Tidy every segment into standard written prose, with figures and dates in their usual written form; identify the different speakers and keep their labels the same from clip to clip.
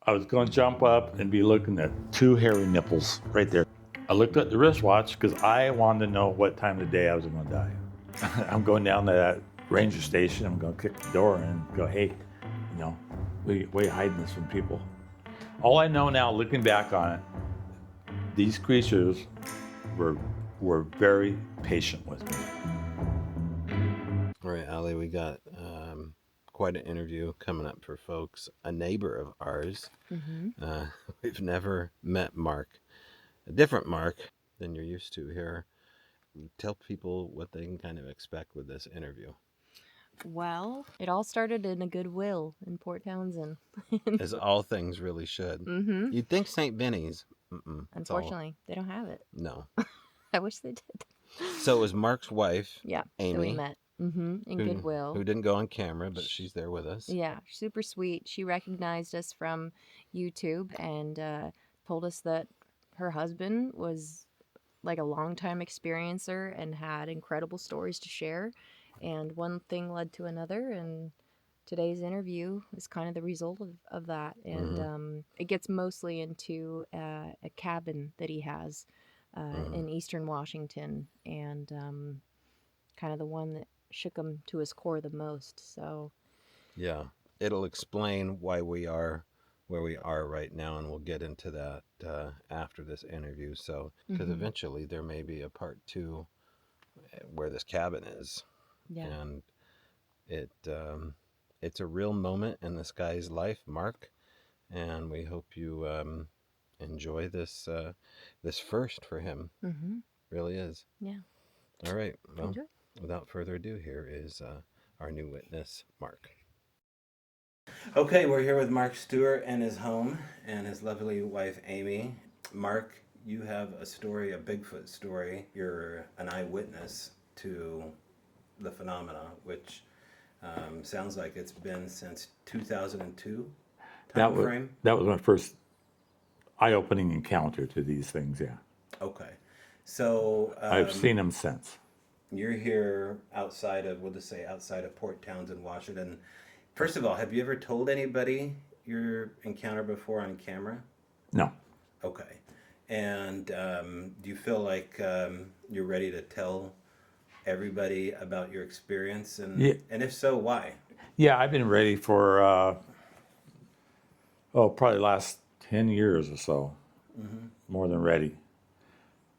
Speaker 1: I was going to jump up and be looking at two hairy nipples right there. I looked at the wristwatch because I wanted to know what time of the day I was going to die. I'm going down to that ranger station. I'm going to kick the door and go, hey, why are you hiding this from people? All I know now, looking back on it, these creatures were very patient with me.
Speaker 2: All right, Ali, we got quite an interview coming up for folks. A neighbor of ours. We've never met Mark. A different Mark than you're used to here. Tell people what they can kind of expect with this interview.
Speaker 3: Well, it all started in a Goodwill in Port Townsend.
Speaker 2: As all things really should.
Speaker 3: Mm-hmm.
Speaker 2: You'd think St. Benny's.
Speaker 3: Unfortunately, they don't have it.
Speaker 2: No.
Speaker 3: I wish they did.
Speaker 2: So it was Mark's wife,
Speaker 3: Yeah,
Speaker 2: Amy,
Speaker 3: that we met in Goodwill.
Speaker 2: Who didn't go on camera, but she's there with us.
Speaker 3: Yeah, super sweet. She recognized us from YouTube and told us that her husband was like a longtime experiencer and had incredible stories to share. And one thing led to another, and today's interview is kind of the result of that. And it gets mostly into a cabin that he has in eastern Washington, and kind of the one that shook him to his core the most. So
Speaker 2: yeah, it'll explain why we are where we are right now, and we'll get into that after this interview. So because eventually there may be a part 2 where this cabin is.
Speaker 3: yeah.
Speaker 2: And it's a real moment in this guy's life, Mark, and we hope you enjoy this this first for him. Really is.
Speaker 3: Yeah.
Speaker 2: All right, well,
Speaker 3: Enjoy.
Speaker 2: Without further ado, here is our new witness, Mark. Okay, we're here with Mark Stewart and his home and his lovely wife, Amy. Mark, you have a story, a Bigfoot story. You're an eyewitness to the phenomena, which sounds like it's been since 2002 time frame.
Speaker 1: That was my first eye-opening encounter to these things, yeah.
Speaker 2: Okay. So
Speaker 1: I've seen them since.
Speaker 2: You're here outside of, we'll just say outside of Port Townsend, Washington. First of all, have you ever told anybody your encounter before on camera?
Speaker 1: No.
Speaker 2: Okay. And do you feel like you're ready to tell everybody about your experience? And if so, why?
Speaker 1: Yeah, I've been ready for, probably the last 10 years or so. More than ready.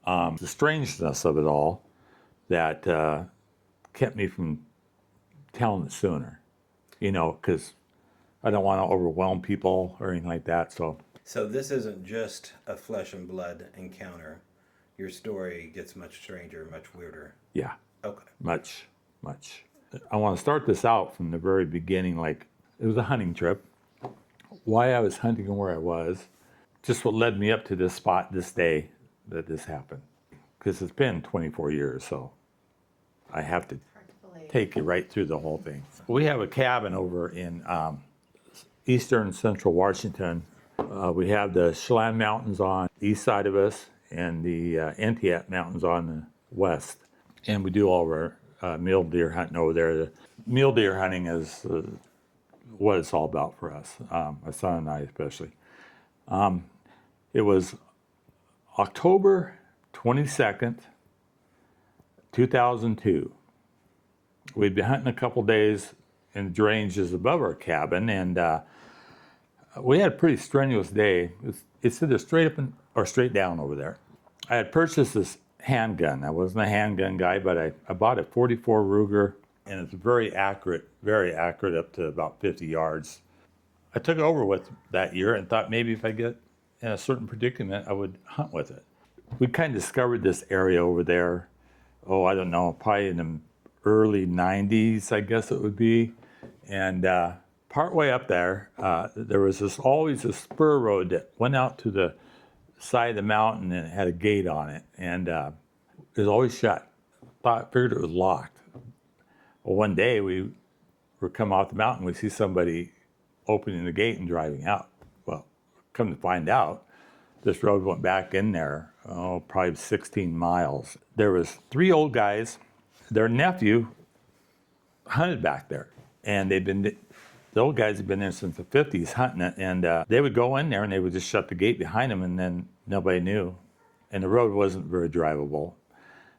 Speaker 1: The strangeness of it all that kept me from telling it sooner, because I don't want to overwhelm people or anything like that. So
Speaker 2: this isn't just a flesh and blood encounter. Your story gets much stranger, much weirder.
Speaker 1: Yeah.
Speaker 2: Okay.
Speaker 1: Much. I want to start this out from the very beginning. Like, it was a hunting trip. Why I was hunting and where I was, just what led me up to this spot this day that this happened. Because it's been 24 years, so I have to take you right through the whole thing. We have a cabin over in eastern central Washington. We have the Chelan Mountains on the east side of us and the Entiat Mountains on the west. And we do all of our mule deer hunting over there. The mule deer hunting is what it's all about for us, my son and I especially. It was October 22nd, 2002. We'd been hunting a couple days in the ranges above our cabin, and we had a pretty strenuous day. It's either straight up or straight down over there. I had purchased this handgun. I wasn't a handgun guy, but I bought a 44 Ruger, and it's very accurate up to about 50 yards. I took it over with that year and thought maybe if I get in a certain predicament, I would hunt with it. We kind of discovered this area over there, I don't know, probably in the early 90s, I guess it would be. And partway up there, there was always a spur road that went out to the side of the mountain and it had a gate on it. And it was always shut. Figured it was locked. Well, one day we were coming off the mountain, we see somebody opening the gate and driving out. Well, come to find out, this road went back in there, probably 16 miles. There was 3 old guys. Their nephew hunted back there, and the The old guys had been there since the 50s hunting it, and they would go in there and they would just shut the gate behind them, and then nobody knew. And the road wasn't very drivable.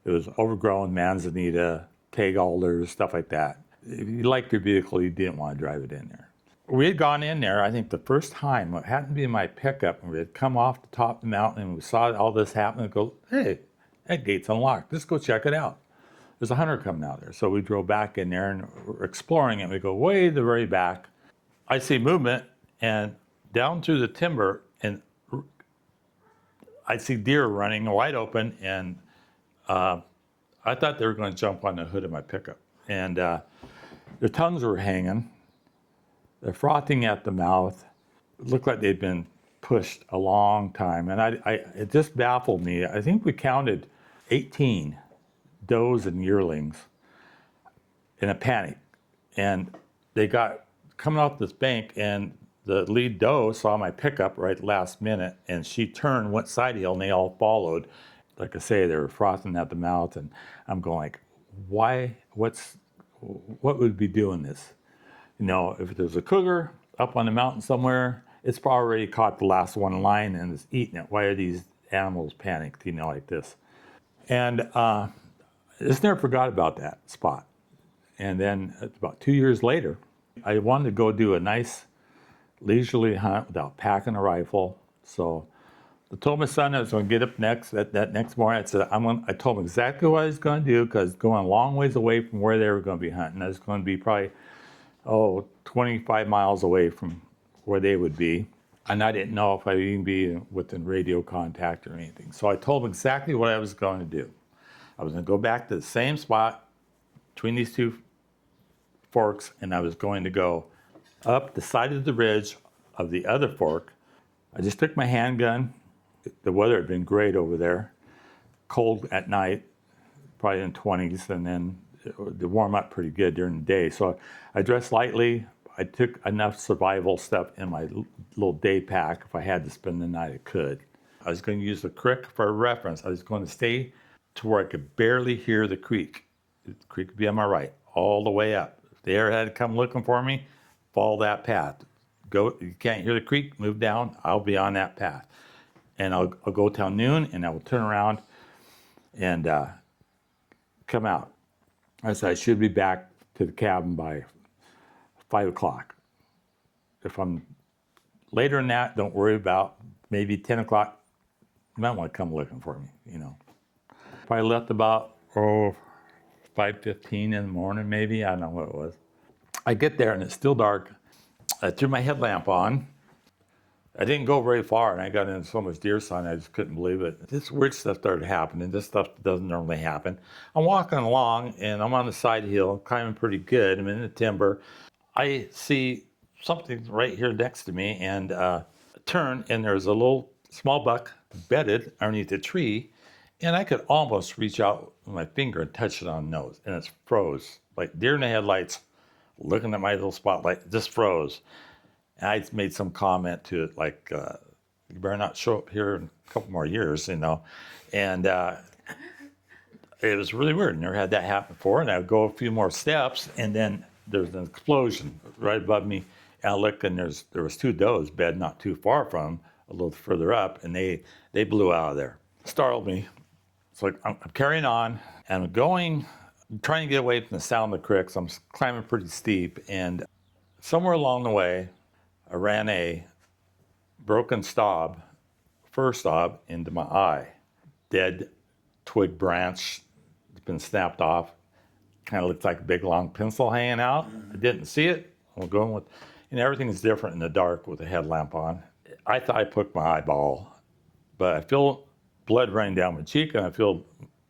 Speaker 1: It was overgrown, manzanita, peg alders, stuff like that. If you liked your vehicle, you didn't want to drive it in there. We had gone in there, I think the first time, it happened to be in my pickup, and we had come off the top of the mountain and we saw all this happen and go, hey, that gate's unlocked. Let's go check it out. There's a hunter coming out there. So we drove back in there and we're exploring it. We go way to the very back. I see movement and down through the timber, and I see deer running wide open, and I thought they were going to jump on the hood of my pickup. And their tongues were hanging. They're frothing at the mouth. It looked like they'd been pushed a long time. And it just baffled me. I think we counted 18 does and yearlings in a panic. And they got coming off this bank, and the lead doe saw my pickup right last minute, and she turned, went side hill, and they all followed. Like I say, they were frothing at the mouth, and I'm going like, why, what would be doing this? You know, if there's a cougar up on the mountain somewhere, it's probably already caught the last one in line and is eating it. Why are these animals panicked, you know, like this? And I just never forgot about that spot. And then about 2 years later, I wanted to go do a nice leisurely hunt without packing a rifle. So I told my son I was going to get up that next morning. I told him exactly what I was going to do, because going a long ways away from where they were going to be hunting. I was going to be probably 25 miles away from where they would be. And I didn't know if I'd even be within radio contact or anything. So I told them exactly what I was going to do. I was going to go back to the same spot between these two forks, and I was going to go up the side of the ridge of the other fork. I just took my handgun. The weather had been great over there. Cold at night, probably in 20s, and then it warm up pretty good during the day. So I dressed lightly. I took enough survival stuff in my little day pack. If I had to spend the night, I could. I was going to use the creek for a reference. I was going to stay to where I could barely hear the creek. The creek would be on my right, all the way up. If the air had to come looking for me, follow that path. Go. You can't hear the creek, move down. I'll be on that path. And I'll go till noon, and I will turn around and come out. I said I should be back to the cabin by 5 o'clock. If I'm later than that, don't worry about maybe 10 o'clock. You might want to come looking for me, you know. Probably left about 5:15 in the morning, maybe. I don't know what it was. I get there and it's still dark. I threw my headlamp on. I didn't go very far, and I got in so much deer sign I just couldn't believe it. This weird stuff started happening. This stuff doesn't normally happen. I'm walking along, and I'm on the side hill, climbing pretty good. I'm in the timber. I see something right here next to me, and turn, and there's a little small buck bedded underneath a tree, and I could almost reach out with my finger and touch it on the nose, and it's froze. Like deer in the headlights, looking at my little spotlight, just froze. And I made some comment to it like, you better not show up here in a couple more years, you know. And it was really weird. Never had that happen before. And I would go a few more steps, and then there's an explosion right above me. And I look, and there was two does bed not too far from, a little further up, and they blew out of there. Startled me. So like, I'm carrying on, and I'm trying to get away from the sound of the creek. So I'm climbing pretty steep, and somewhere along the way, I ran a broken fir stub into my eye. Dead twig branch, it's been snapped off. Kind of looks like a big long pencil hanging out. I didn't see it. I'm going with, everything's different in the dark with a headlamp on. I thought I poked my eyeball, but I feel blood running down my cheek, and I feel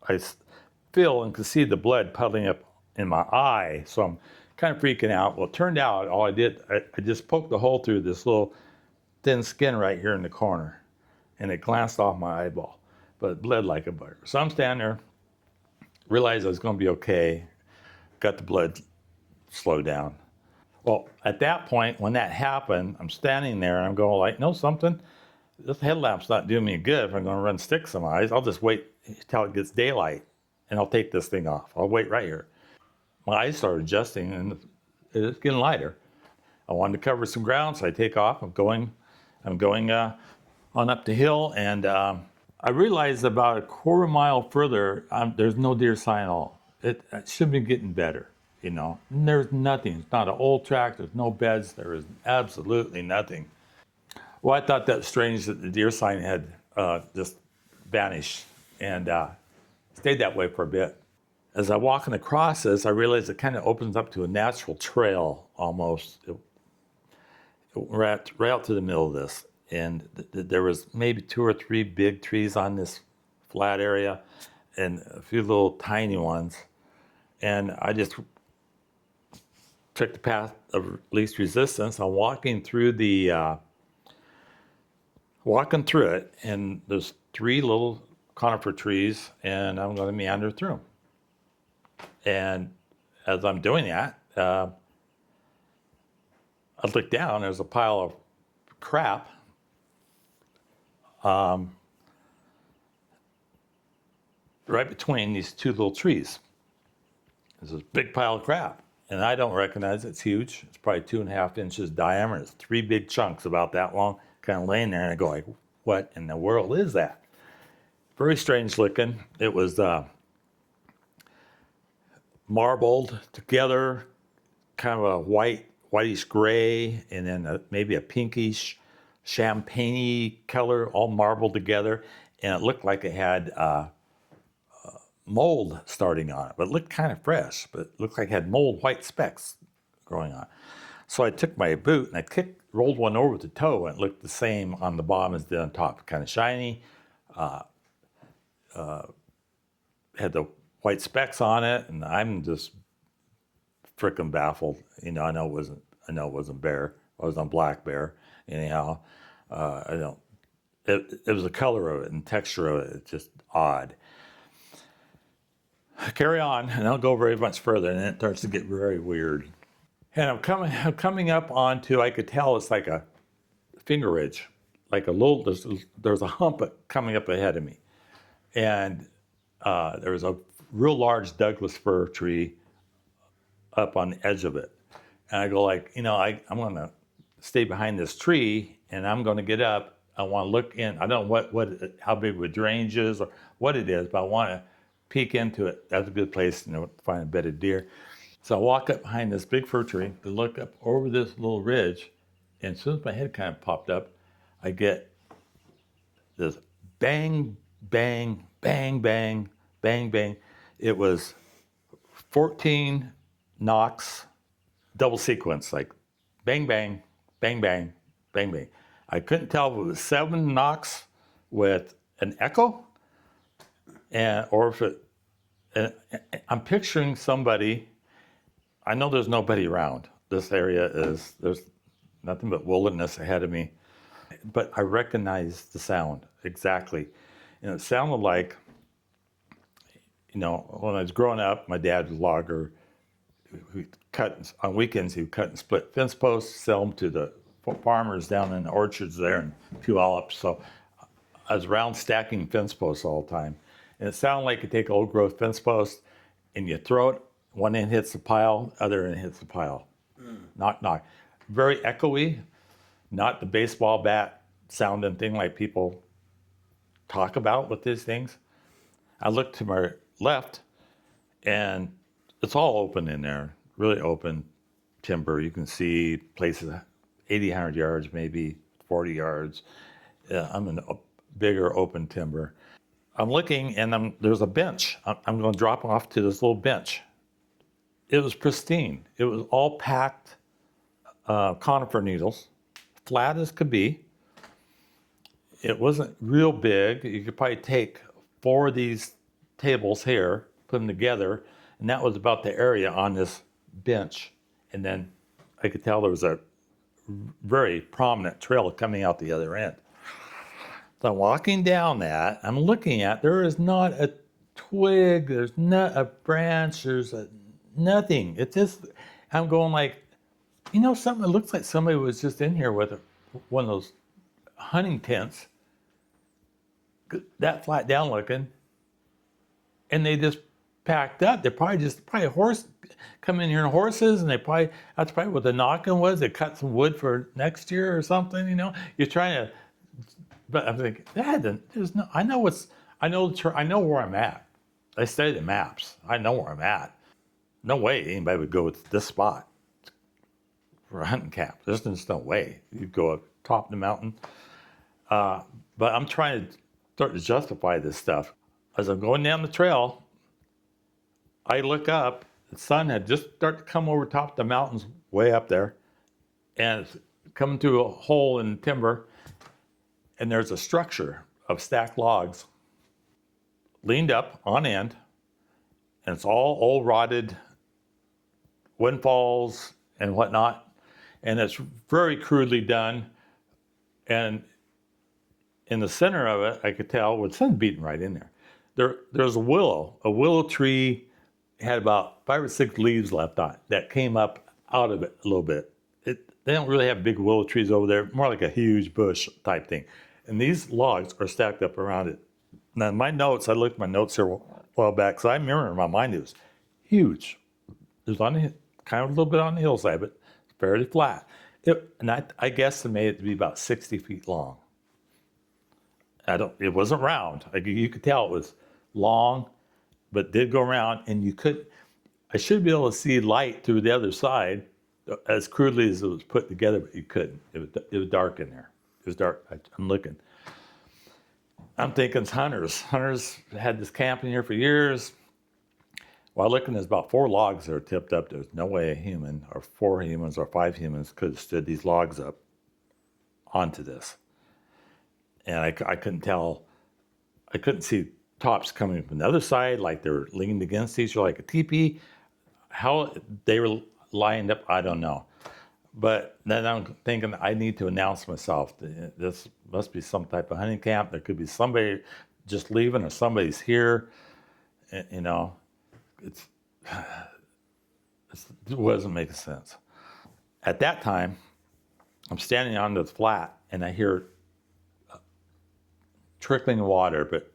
Speaker 1: and can see the blood puddling up in my eye. So I'm kind of freaking out. Well, it turned out all I did, I just poked the hole through this little thin skin right here in the corner, and it glanced off my eyeball, but it bled like a bugger. So I'm standing there, realized I was going to be okay, got the blood slowed down. Well, at that point, when that happened, I'm standing there and I'm going like, no, something, this headlamp's not doing me good. If I'm going to run sticks in my eyes, I'll just wait till it gets daylight, and I'll take this thing off. I'll wait right here. My eyes started adjusting, and it's getting lighter. I wanted to cover some ground, so I take off. I'm going on up the hill, and I realized about a quarter mile further, there's no deer sign at all. It should be getting better, you know. And there's nothing. It's not an old track. There's no beds. There is absolutely nothing. Well, I thought that was strange that the deer sign had just vanished and stayed that way for a bit. As I'm walking across this, I realized it kind of opens up to a natural trail almost. Right out to the middle of this. And there was maybe 2 or 3 big trees on this flat area and a few little tiny ones. And I just took the path of least resistance. I'm walking through it, and there's 3 little conifer trees, and I'm going to meander through them. And as I'm doing that, I look down, there's a pile of crap right between these 2 little trees. There's this big pile of crap, and I don't recognize it. It's huge. It's probably 2.5 inches diameter. It's 3 big chunks about that long, kind of laying there, and I go like, what in the world is that? Very strange looking. It was marbled together, kind of a whitish gray, and then maybe a pinkish champagne color, all marbled together, and it looked like it had mold starting on it, but it looked kind of fresh, but it looked like it had mold white specks growing on it. So I took my boot and I rolled one over with the toe, and it looked the same on the bottom as it did on top, kind of shiny, had the white specks on it, and I'm just freaking baffled. You know, I know it wasn't bear. I was on black bear. Anyhow, it was the color of it and texture of it. It's just odd. I carry on, and I don't go very much further, and then it starts to get very weird. And I'm coming up onto, I could tell it's like a finger ridge, like a little, there's a hump coming up ahead of me. And there was a real large Douglas fir tree up on the edge of it. And I go like, you know, I'm going to stay behind this tree, and I'm going to get up. I want to look in. I don't know how big the drainage is or what it is, but I want to peek into it. That's a good place, you know, to find a bedded deer. So I walk up behind this big fir tree to look up over this little ridge, and as soon as my head kind of popped up, I get this bang, bang, bang, bang, bang, bang. It was 14 knocks, double sequence, like bang, bang, bang, bang, bang, bang. I couldn't tell if it was 7 knocks with an echo, or if it. And I'm picturing somebody. I know there's nobody around. This area there's nothing but wilderness ahead of me, but I recognize the sound exactly, and it sounded like, you know, when I was growing up, my dad was a logger. Who cut on weekends. He would cut and split fence posts, sell them to the farmers down in the orchards there in Puyallup. So I was around stacking fence posts all the time, and it sounded like you take an old growth fence post and you throw it. One end hits the pile, other end hits the pile. Knock, knock. Very echoey, not the baseball bat sounding thing like people talk about with these things. I look to my left, and it's all open in there, really open timber. You can see places 80, 100 yards, maybe 40 yards. I'm in a bigger open timber. I'm looking, and there's a bench. I'm going to drop off to this little bench. It was pristine. It was all packed conifer needles, flat as could be. It wasn't real big. You could probably take 4 of these tables here, put them together, and that was about the area on this bench. And then I could tell there was a very prominent trail coming out the other end. So I'm walking down that. I'm looking at, there is not a twig, there's not a branch, nothing. It's just, I'm going like, you know, something, it looks like somebody was just in here with one of those hunting tents, that flat down looking, and they just packed up. They're probably horse come in here in horses, and that's probably what the knocking was. They cut some wood for next year or something. You're trying to, but I'm thinking, there's no. I know where I'm at. I study the maps. I know where I'm at. No way anybody would go to this spot for a hunting camp. There's just no way. You'd go up top of the mountain. But I'm trying to start to justify this stuff. As I'm going down the trail, I look up. The sun had just started to come over top of the mountains way up there. And it's coming through a hole in the timber. And there's a structure of stacked logs leaned up on end. And it's all old rotted windfalls and whatnot. And it's very crudely done. And in the center of it, I could tell with sun beating right in there. There's a willow tree had about 5 or 6 leaves left on it that came up out of it a little bit. They don't really have big willow trees over there, more like a huge bush type thing. And these logs are stacked up around it. Now, my notes, I looked at my notes here a while back, so I remember in my mind it was huge. It was kind of a little bit on the hillside, but fairly flat. I guesstimated it to be about 60 feet long. It wasn't round. You could tell it was long, but did go around, and I should be able to see light through the other side as crudely as it was put together, but you couldn't. It was dark in there. It was dark. I'm looking. I'm thinking it's hunters. Hunters had this camp in here for years. While looking, there's about 4 logs that are tipped up. There's no way a human, or 4 humans, or 5 humans could have stood these logs up onto this. And I couldn't tell. I couldn't see tops coming from the other side, like they were leaned against each other like a teepee. How they were lined up, I don't know. But then I'm thinking I need to announce myself. This must be some type of hunting camp. There could be somebody just leaving, or somebody's here. It wasn't making sense. At that time, I'm standing on the flat, and I hear trickling water, but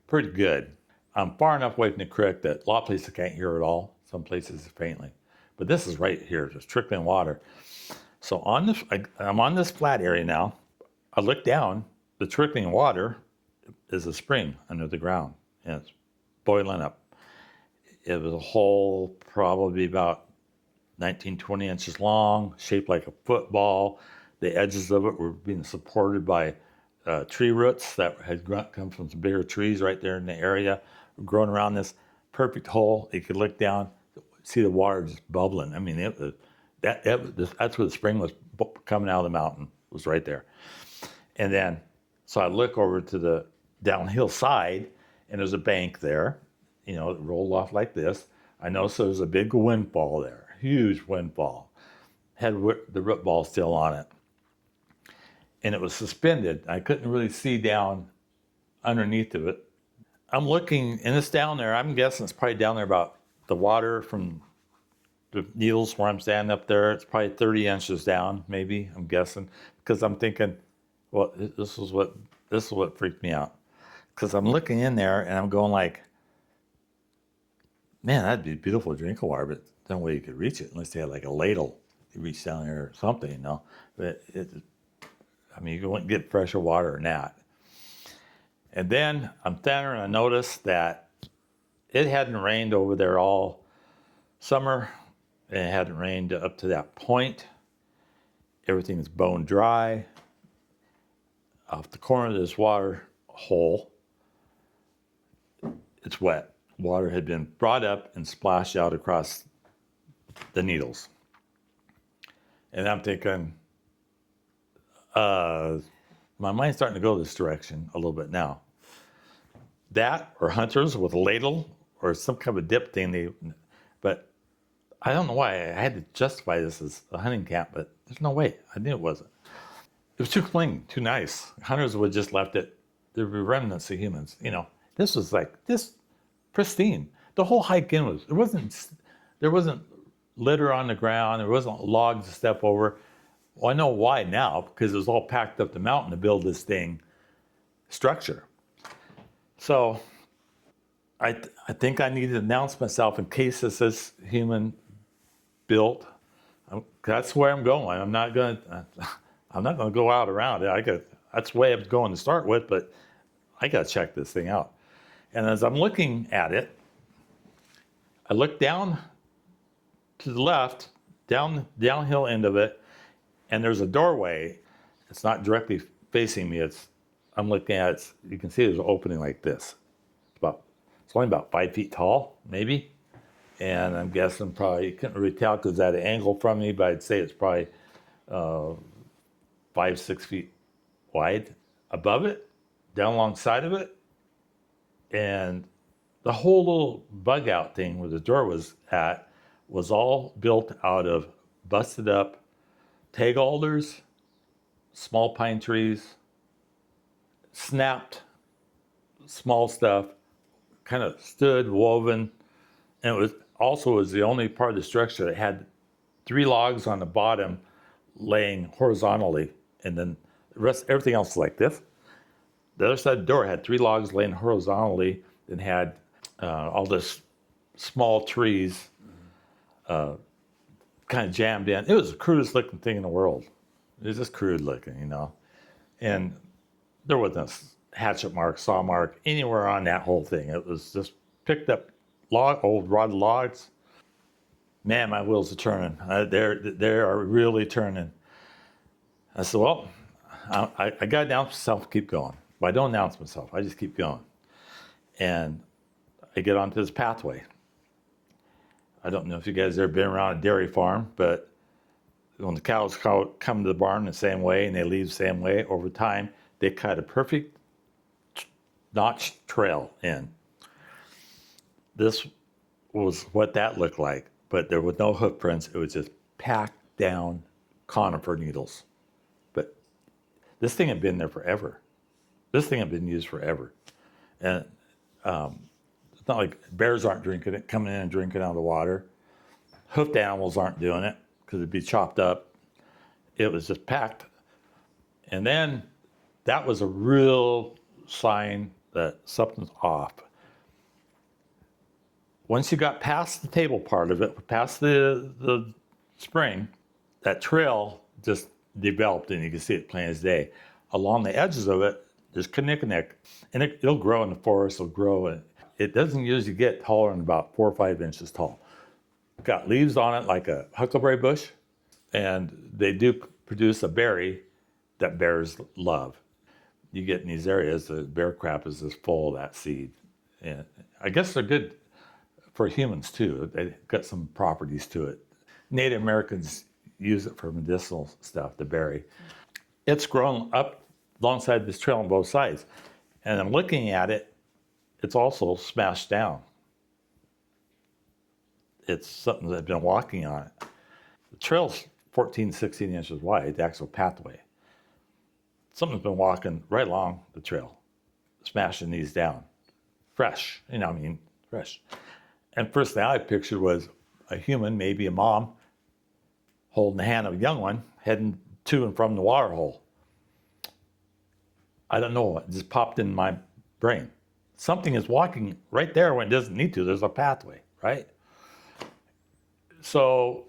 Speaker 1: pretty good. I'm far enough away from the creek that a lot of places I can't hear it all. Some places faintly. But this is right here, just trickling water. So I'm on this flat area now. I look down. The trickling water is a spring under the ground, and it's boiling up. It was a hole probably about 19, 20 inches long, shaped like a football. The edges of it were being supported by tree roots that had come from some bigger trees right there in the area, growing around this perfect hole. You could look down, see the water just bubbling. I mean, that's where the spring was coming out of the mountain, was right there. And then, so I look over to the downhill side, and there's a bank there, it rolled off like this. I noticed there was a big windfall there, huge windfall. Had the root ball still on it. And it was suspended. I couldn't really see down underneath of it. I'm looking, and it's down there. I'm guessing it's probably down there about the water from the needles where I'm standing up there. It's probably 30 inches down, maybe, I'm guessing. Because I'm thinking, well, this is what freaked me out. Because I'm looking in there, and I'm going like, man, that'd be beautiful drinking water, but no way you could reach it unless you had like a ladle. You reach down there or something, But you wouldn't get fresher water than that. And then I'm standing and I noticed that it hadn't rained over there all summer. And it hadn't rained up to that point. Everything's bone dry. Off the corner of this water hole, it's wet. Water had been brought up and splashed out across the needles. And I'm thinking, my mind's starting to go this direction a little bit now. That, or hunters with a ladle, or some kind of a dip thing. But I don't know why I had to justify this as a hunting camp, but there's no way. I knew it wasn't. It was too clean, too nice. Hunters would just left it. There were remnants of humans. This was like this pristine. The whole hike in there wasn't litter on the ground. There wasn't logs to step over. Well, I know why now, because it was all packed up the mountain to build this structure. So I think I need to announce myself in case this is human built. That's where I'm going. I'm not gonna go out around it. That's the way I was going to start with, but I gotta check this thing out. And as I'm looking at it, I look down to the left, downhill end of it, and there's a doorway. It's not directly facing me. I'm looking at it. You can see there's an opening like this. It's only about 5 feet tall, maybe. And I'm guessing probably, you couldn't really tell because it's at an angle from me, but I'd say it's probably 5-6 feet wide above it, down alongside of it. And the whole little bug out thing where the door was at was all built out of busted up tag alders, small pine trees, snapped small stuff, kind of stood, woven, and it was the only part of the structure that had 3 logs on the bottom laying horizontally, and then everything else was like this. The other side of the door had 3 logs laying horizontally and had all this small trees kind of jammed in. It was the crudest looking thing in the world. It was just crude looking, and there wasn't a hatchet mark, saw mark anywhere on that whole thing. It was just picked up old rotted logs. Man, my wheels are turning. They are really turning. I said, well, I got to announce myself, keep going. But I don't announce myself. I just keep going. And I get onto this pathway. I don't know if you guys have ever been around a dairy farm, but when the cows come to the barn the same way and they leave the same way, over time, they cut a perfect notched trail in. This was what that looked like, but there was no hoof prints. It was just packed down conifer needles. But this thing had been there forever. This thing had been used forever. And it's not like bears aren't drinking it, coming in and drinking out of the water. Hoofed animals aren't doing it because it'd be chopped up. It was just packed. And then that was a real sign that something's off. Once you got past the table part of it, past the spring, that trail just developed, and you can see it plain as day. Along the edges of it, there's knick-knack, and it'll grow in the forest. It'll grow, and it doesn't usually get taller than about 4 or 5 inches tall. Got leaves on it like a huckleberry bush, and they do produce a berry that bears love. You get in these areas, the bear crap is just full of that seed, and I guess they're good for humans too. They got some properties to it. Native Americans use it for medicinal stuff, the berry. It's grown up alongside this trail on both sides. And I'm looking at it, it's also smashed down. It's something that I've been walking on it. The trail's 14, 16 inches wide, the actual pathway. Someone's been walking right along the trail, smashing these down. Fresh, fresh. And first thing I pictured was a human, maybe a mom, holding the hand of a young one, heading to and from the water hole. I don't know, it just popped in my brain. Something is walking right there when it doesn't need to. There's a pathway, right? So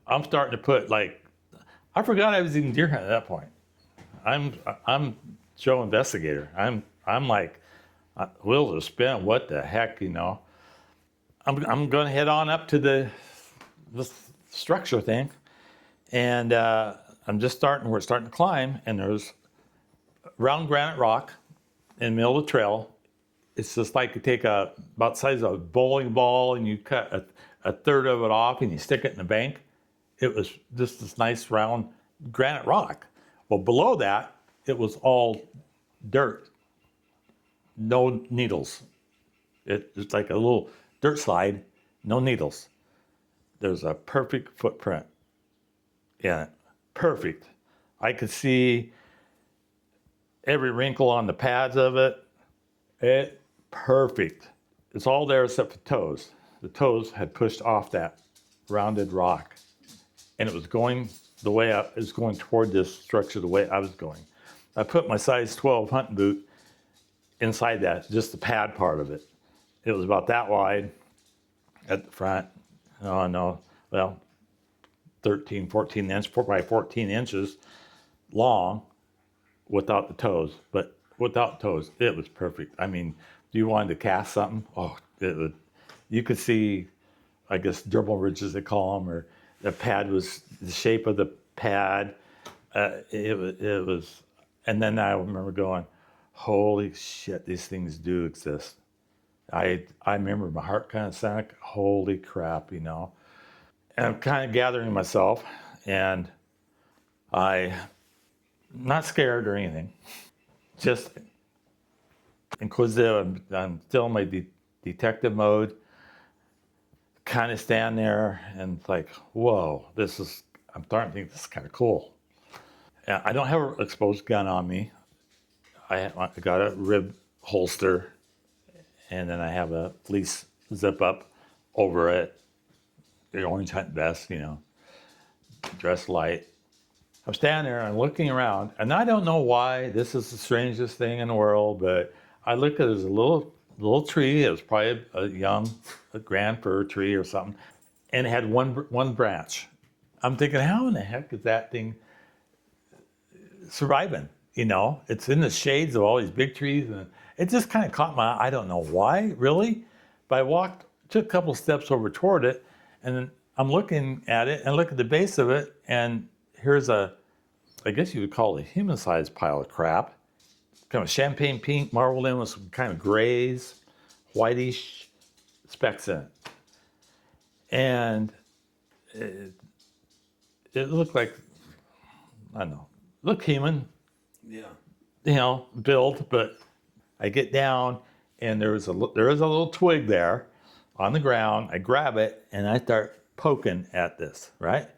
Speaker 1: I'm starting to put I forgot I was in deer hunt at that point. I'm show investigator. I'm like, wheels are spinning. What the heck, I'm going to head on up to the structure thing, and we're starting to climb, and there's round granite rock in the middle of the trail. It's just like you take about the size of a bowling ball and you cut a third of it off and you stick it in the bank. It was just this nice round granite rock. Well, below that, it was all dirt, no needles. It's like a little dirt slide, no needles. There's a perfect footprint in it. Perfect. I could see every wrinkle on the pads of it. Perfect. It's all there except the toes. The toes had pushed off that rounded rock, and it was going the way it was going toward this structure the way I was going. I put my size 12 hunting boot inside that, just the pad part of it. It was about that wide at the front. Oh no, well, 13, 14 inch, 4 by 14 inches long without the toes. But without toes, it was perfect. I mean, you wanted to cast something, oh, it would, you could see, I guess, dermal ridges they call them, or the pad was the shape of the pad. It was, and then I remember going, holy shit, these things do exist. I remember my heart kind of sank. Holy crap, you know. And I'm kind of gathering myself, and I'm not scared or anything, just inquisitive. I'm still in my detective mode. Kind of stand there and it's like, whoa, this is. I'm starting to think this is kind of cool. And I don't have an exposed gun on me. I got a rib holster, and then I have a fleece zip up over it. The orange hunt vest, you know, dress light. I'm standing there and looking around, and I don't know why this is the strangest thing in the world, but I looked at it as a little tree. It was probably a grand fir tree or something, and it had one branch. I'm thinking, how in the heck is that thing surviving? You know, it's in the shades of all these big trees, and it just kind of caught my eye. I don't know why, really, but I took a couple steps over toward it, and then I'm looking at it and look at the base of it, and here's I guess you would call it a human-sized pile of crap, kind of champagne pink, marbled in with some kind of grays, whitish specks in it, and it looked like, I don't know, looked human,
Speaker 2: Yeah.
Speaker 1: you know, build, but I get down and there is a little twig there on the ground. I grab it and I start poking at this, right?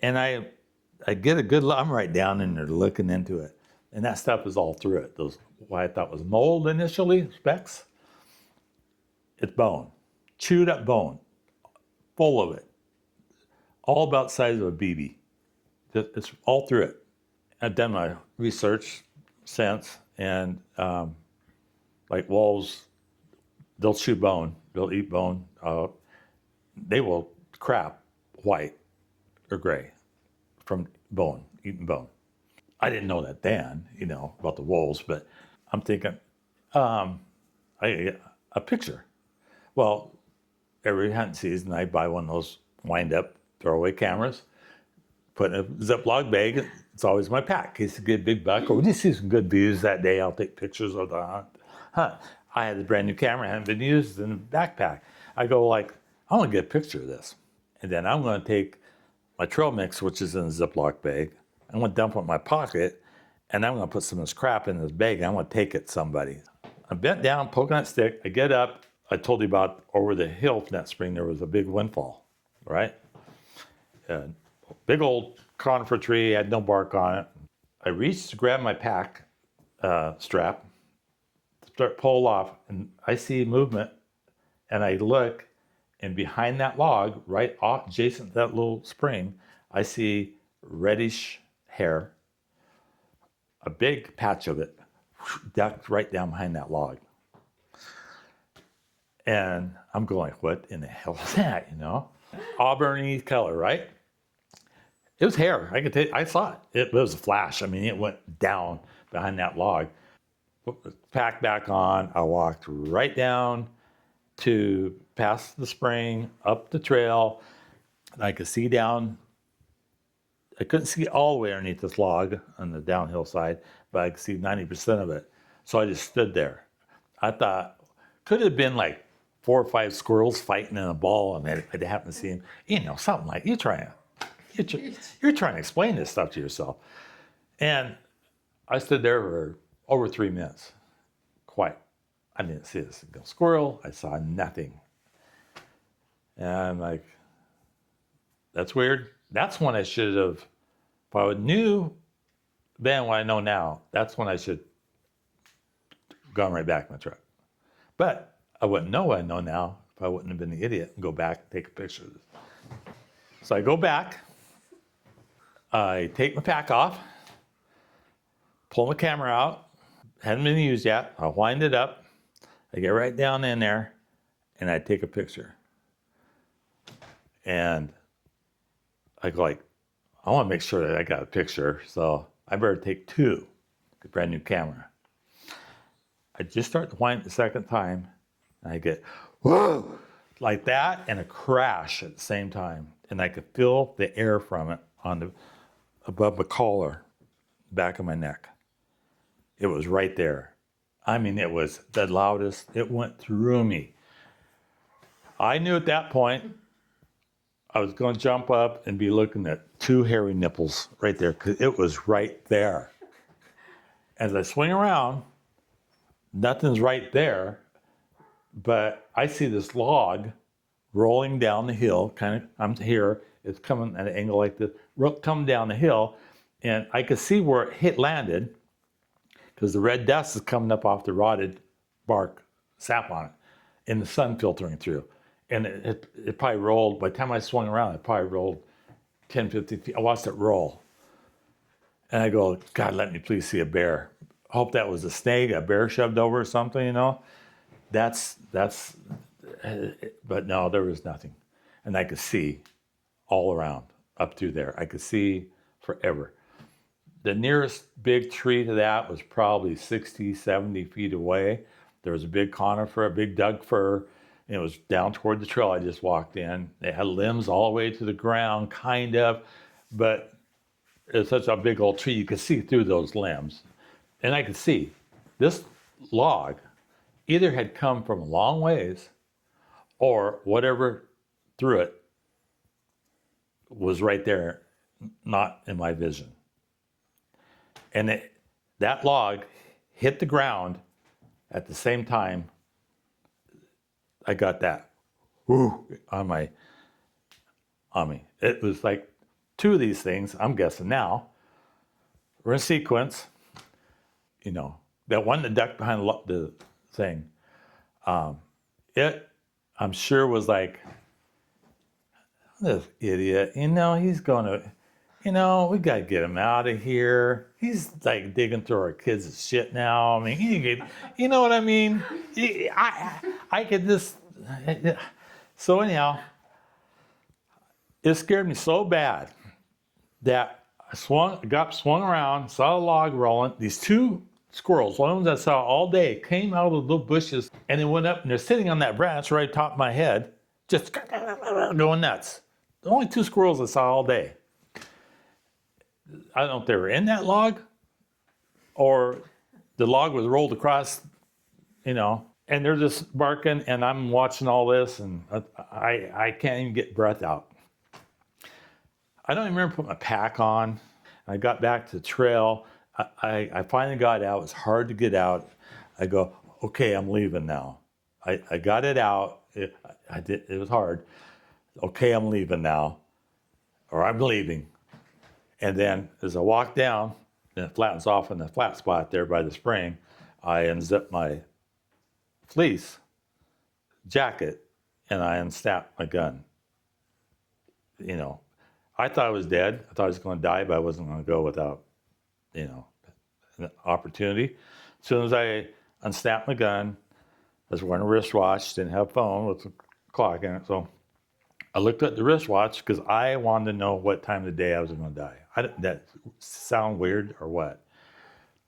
Speaker 1: And I get a good look. I'm right down in there looking into it. And that stuff is all through it. Those, what I thought was mold initially, specks, it's bone. Chewed up bone, full of it. All about the size of a BB. It's all through it. I've done my research since, and like wolves, they'll chew bone, they'll eat bone. They will crap white or gray from bone, eating bone. I didn't know that then, you know, about the wolves, but I'm thinking, a picture. Well, every hunting season, I buy one of those wind-up throwaway cameras, put in a Ziploc bag. It's always my pack. In case I get a big buck, or we just see some good views that day, I'll take pictures of the hunt. I had a brand new camera, hadn't been used in the backpack. I go like, I want to get a picture of this. And then I'm going to take my trail mix, which is in a Ziploc bag. I'm going to dump it in my pocket, and I'm going to put some of this crap in this bag, and I'm going to take it to somebody. I'm bent down, poking that stick. I get up. I told you about over the hill from that spring, there was a big windfall, right? And big old conifer tree, had no bark on it. I reached to grab my pack strap, start pull off, and I see movement, and I look, and behind that log, right off adjacent to that little spring, I see reddish hair, a big patch of it, ducked right down behind that log. And I'm going, what in the hell is that, you know? Auburny color, right? It was hair. I saw it. It was a flash. I mean, it went down behind that log. Put the pack back on. I walked right down to past the spring, up the trail. And I could see down. I couldn't see all the way underneath this log on the downhill side, but I could see 90% of it. So I just stood there. I thought, could it have been like 4 or 5 squirrels fighting in a ball, and I happened to see him, you know, something like, you're trying to explain this stuff to yourself. And I stood there for over 3 minutes. Quiet. I didn't see a single squirrel. I saw nothing. And I'm like, that's weird. That's when I should have, if I knew then what I know now, that's when I should have gone right back in the truck. But I wouldn't know what I know now if I wouldn't have been the idiot and go back and take a picture of this. So I go back, I take my pack off, pull my camera out, hadn't been used yet, I wind it up, I get right down in there and I take a picture. And I go like, I want to make sure that I got a picture, so I better take two. A brand new camera. I just start to wind it the second time, and I get, whoa, like that, and a crash at the same time. And I could feel the air from it above the collar, back of my neck. It was right there. I mean, it was the loudest. It went through me. I knew at that point I was going to jump up and be looking at two hairy nipples right there, because it was right there. As I swing around, nothing's right there, but I see this log rolling down the hill. Kind of, I'm here. It's coming at an angle like this, coming down the hill, and I could see where it landed, because the red dust is coming up off the rotted bark sap on it, and the sun filtering through. And it probably rolled, by the time I swung around, it probably rolled 10, 15 feet. I watched it roll. And I go, God, let me please see a bear. I hope that was a snake, a bear shoved over or something, you know? But no, there was nothing. And I could see all around, up through there. I could see forever. The nearest big tree to that was probably 60, 70 feet away. There was a big conifer, a big Doug fir, and it was down toward the trail I just walked in. It had limbs all the way to the ground, kind of, but it's such a big old tree, you could see through those limbs. And I could see this log either had come from a long ways, or whatever threw it was right there, not in my vision. And that log hit the ground at the same time I got that whoo on me. It was like two of these things, I'm guessing now, were in sequence. You know, that one that ducked behind the thing, it, I'm sure, was like, this idiot, you know, he's going to, you know, we got to get him out of here. He's like digging through our kids' shit now. I mean, you know what I mean? I could just, so anyhow, it scared me so bad that I got swung around, saw a log rolling. These two squirrels, one of them I saw all day, came out of the little bushes and they went up and they're sitting on that branch right atop my head, just going nuts. The only two squirrels I saw all day. I don't know if they were in that log or the log was rolled across, you know, and they're just barking and I'm watching all this and I can't even get breath out. I don't even remember putting my pack on. I got back to the trail. I finally got out. It was hard to get out. I go, okay, I'm leaving now. I got it out. It was hard. Okay, I'm leaving now, or I'm leaving. And then as I walk down, and it flattens off in the flat spot there by the spring, I unzip my fleece jacket and I unsnap my gun. You know, I thought I was dead. I thought I was going to die, but I wasn't going to go without, you know, an opportunity. As soon as I unsnapped my gun, I was wearing a wristwatch, didn't have a phone with a clock in it. So I looked at the wristwatch because I wanted to know what time of the day I was going to die. That sound weird or what?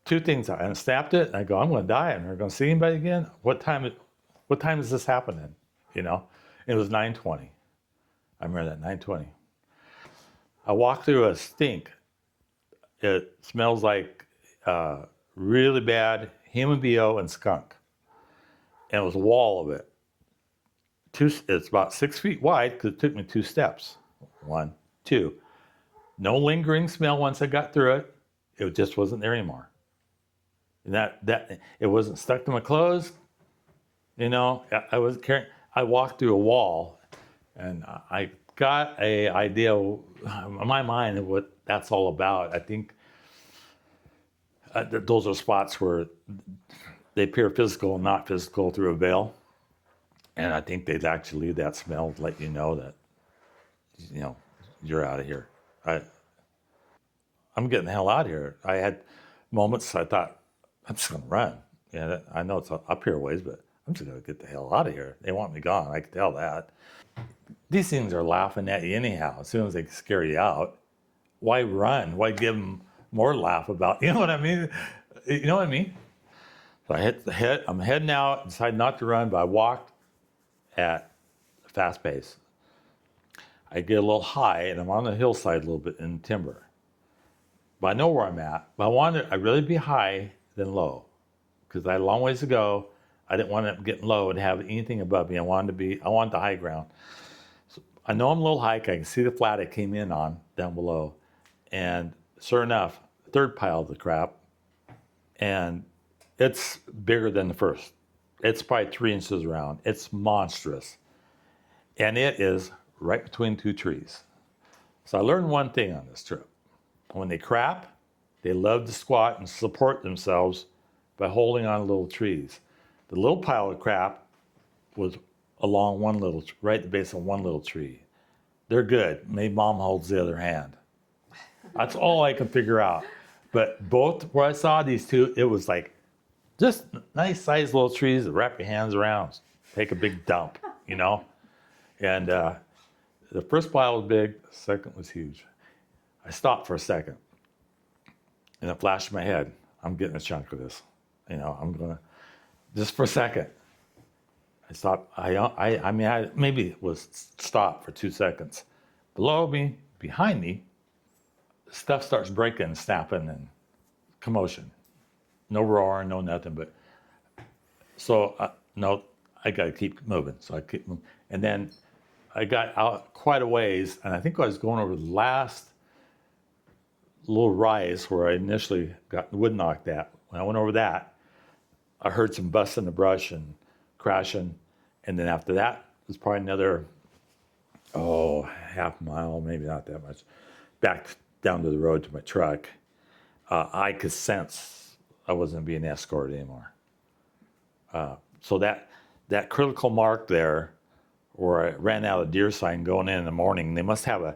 Speaker 1: Two things. I unsnapped it and I go, I'm going to die. I'm never going to see anybody again. What time is this happening? You know, it was 9:20. I remember that, 9:20. I walked through a stink. It smells like really bad human BO and skunk. And it was a wall of it. It's about 6 feet wide because it took me 2 steps. 1, 2. No lingering smell once I got through it. It just wasn't there anymore. And that it wasn't stuck to my clothes. You know, I was carrying. I walked through a wall, and I got a idea in my mind of what that's all about. I think those are spots where they appear physical and not physical through a veil. And I think they'd actually leave that smell to let you know that, you know, you're out of here. I'm getting the hell out of here. I had moments I thought, I'm just going to run. Yeah, I know it's up here a ways, but I'm just going to get the hell out of here. They want me gone. I can tell that. These things are laughing at you anyhow. As soon as they scare you out, why run? Why give them more laugh about? You know what I mean? You know what I mean? So I hit the hit. I'm heading out. Decided not to run, but I walked at a fast pace. I get a little high, and I'm on the hillside a little bit in timber. But I know where I'm at. But I'd rather be high than low, because I had a long ways to go. I didn't want to get low and have anything above me. I wanted the high ground. So I know I'm a little high. I can see the flat I came in on down below. And sure enough, third pile of the crap, and it's bigger than the first. It's probably 3 inches around. It's monstrous. And it is right between two trees. So I learned one thing on this trip. When they crap, they love to squat and support themselves by holding on to little trees. The little pile of crap was along right at the base of one little tree. They're good. Maybe mom holds the other hand. That's all I can figure out. But both where I saw these two, it was like just nice sized little trees that wrap your hands around, take a big dump, you know? And the first pile was big, the second was huge. I stopped for a second, and it flashed in my head, I'm getting a chunk of this. You know, I'm gonna, just for a second. I stopped, I maybe it was stopped for 2 seconds. Below me, behind me, stuff starts breaking, snapping, and commotion. No roaring, no nothing, but, so, no, I gotta keep moving. So I keep moving. And then I got out quite a ways, and I think I was going over the last little rise where I initially got the wood knocked at. When I went over that, I heard some busts in the brush and crashing. And then after that, it was probably another, half mile, maybe not that much, back down to the road to my truck. I could sense I wasn't being escorted anymore. So that critical mark there, where I ran out of deer sign going in the morning, they must have a